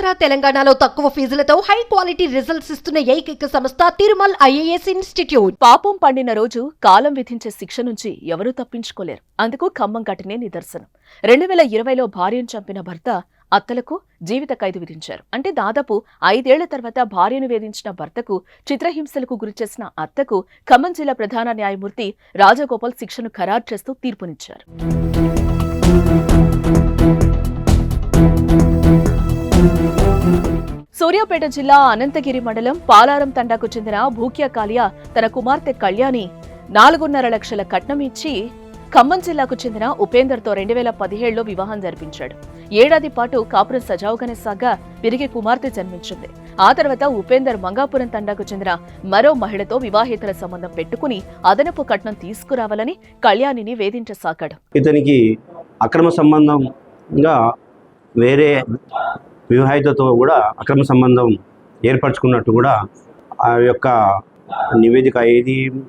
ఆంధ్ర తెలంగాణలో తక్కువ ఫీజులతో high quality results ఇస్తున్న ఏకైక సంస్థ తిరుమల్ ఐఏఎస్ ఇన్స్టిట్యూట్. పాపం పండిన రోజు కాలం విధించే శిక్ష నుంచి ఎవరూ తప్పించుకోలేరు. అందుకు ఖమ్మం ఘటనే నిదర్శనం. 2020లో భార్యను చంపిన భర్త అత్తలకు జీవిత ఖైదు విధించారు. అంటే దాదాపు 5 ఏళ్ల తర్వాత భార్యను వేధించిన భర్తకు చిత్రహింసలకు గురిచేసిన అత్తకు ఖమ్మం జిల్లా ప్రధాన న్యాయమూర్తి రాజగోపాల్ శిక్షను ఖరారు చేస్తూ తీర్పునిచ్చారు. సూర్యాపేట జిల్లా అనంతగిరి మండలం పాలారం తండాకు చెందిన భూక్యా కాలియా తన కుమార్తె కళ్యాణి 4.5 లక్షల కట్నం ఇచ్చి ఖమ్మం జిల్లాకు చెందిన ఉపేందర్తో 2017లో వివాహం జరిపించాడు. ఏడాది పాటు కాపురం సజావుగానే సాగా వీరికి కుమార్తె జన్మించింది. ఆ తర్వాత ఉపేందర్ మంగాపురం తండాకు చెందిన మరో మహిళతో వివాహేతర సంబంధం పెట్టుకుని అదనపు కట్నం తీసుకురావాలని కళ్యాణిని వేధించసాగాడు. ఇతనికి అక్రమ సంబంధంగా వేరే వివాహితతో కూడా అక్రమ సంబంధం ఏర్పరచుకున్నట్టు కూడా ఆ యొక్క నివేదిక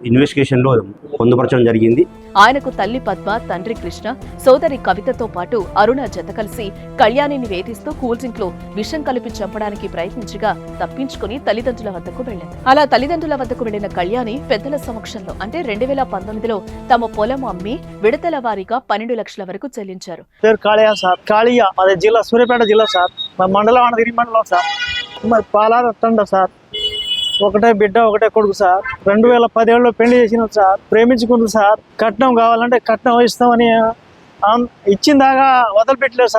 ఇన్వెస్టిగేషన్లో పొందుపరచడం జరిగింది. ఆయనకు తల్లి పద్మ, తండ్రి కృష్ణ, సోదరి కవితతో పాటు అరుణ జత కలిసి కళ్యాణిని వేధిస్తూ కూల్ డ్రింక్ లో విషం కలిపి చంపడానికి ప్రయత్నించగా తప్పించుకుని తల్లిదండ్రుల వద్దకు వెళ్లింది. అలా తల్లిదండ్రుల వద్దకు వెళ్లిన కళ్యాణి పెద్దల సమక్షంలో అంటే 2019లో తమ పొలం అమ్మి విడతల వారీగా 12 లక్షల వరకు చెల్లించారు. సూర్యాపేట జిల్లా సార్, మండలం అనంతగిరి మండలం సార్, పాలారం సార్, ఒకటే బిడ్డ ఒకటే కొడుకు సార్. 2017లో పెళ్లి చేసినాం సార్, ప్రేమించుకున్నాం సార్. కట్నం కావాలంటే కట్నం ఇస్తామని ఇచ్చిందాగా వదిలిపెట్టలేదు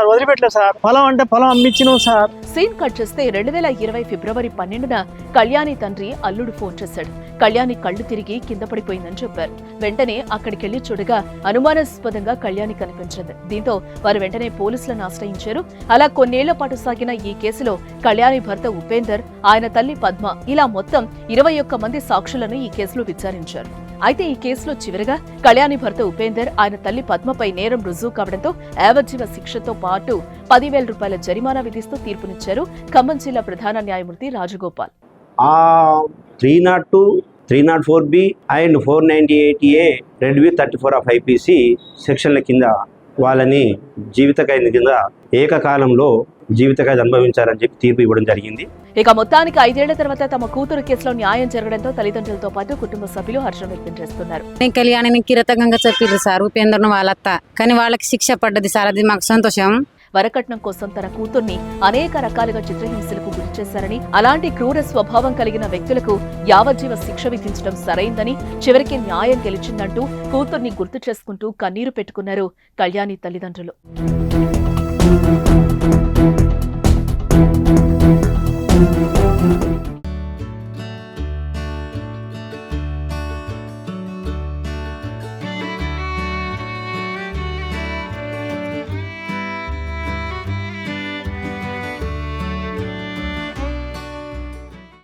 సార్. పొలం అంటే పొలం అమ్మిచ్చినాం సార్. సీన్ కట్ చేస్తే 2020 ఫిబ్రవరి 12న కళ్యాణి తండ్రి అల్లుడు ఫోన్ చేశాడు. కళ్యాణి కళ్లు తిరిగి కింద పడిపోయిందని చెప్పారు. వెంటనే అక్కడికెళ్లి చూడగా అనుమానాస్పదంగా కళ్యాణి కనిపించింది. దీంతో వారు వెంటనే పోలీసులను ఆశ్రయించారు. అలా కొన్నేళ్ల పాటు సాగిన ఈ కేసులో కళ్యాణి భర్త ఉపేందర్, ఆయన తల్లి పద్మ ఇలా మొత్తం 21 మంది సాక్షులను ఈ కేసులో విచారించారు. అయితే ఈ కేసులో చివరగా కళ్యాణి భర్త ఉపేందర్, ఆయన తల్లి పద్మపై నేరం రుజువు కావడంతో యావజ్జీవ శిక్షతో పాటు 10,000 రూపాయల జరిమానా విధిస్తూ తీర్పునిచ్చారు ఖమ్మం జిల్లా ప్రధాన న్యాయమూర్తి Rajagopal. 302, 304B and 498A, 34 of IPC సెక్షన్ల కింద వాళ్ళని జీవిత ఖైదు కింద ఏకకాలంలో జీవిత ఖైదు అనుభవించారని చెప్పి తీర్పు ఇవ్వడం జరిగింది. ఇక మొత్తానికి 5 ఏళ్ల తర్వాత తమ కూతురు కేసులో న్యాయం జరగడంతో తల్లిదండ్రులతో పాటు కుటుంబ సభ్యులు హర్షం వ్యక్తం చేస్తున్నారు. కళ్యాణిని కిరతకంగా చెప్పారు సార్ ఉపేందర్ను వాళ్ళత్త, కానీ వాళ్ళకి శిక్ష పడ్డది సార్, అది మాకు సంతోషం. వరకట్నం కోసం తన కూతుర్ని అనేక రకాలుగా చిత్రహింసలకు గురిచేశారని, అలాంటి క్రూర స్వభావం కలిగిన వ్యక్తులకు యావజ్జీవ శిక్ష విధించడం సరైందని, చివరికి న్యాయం గెలిచిందంటూ కూతుర్ని గుర్తు చేసుకుంటూ కన్నీరు పెట్టుకున్నారు కళ్యాణి తల్లిదండ్రులు.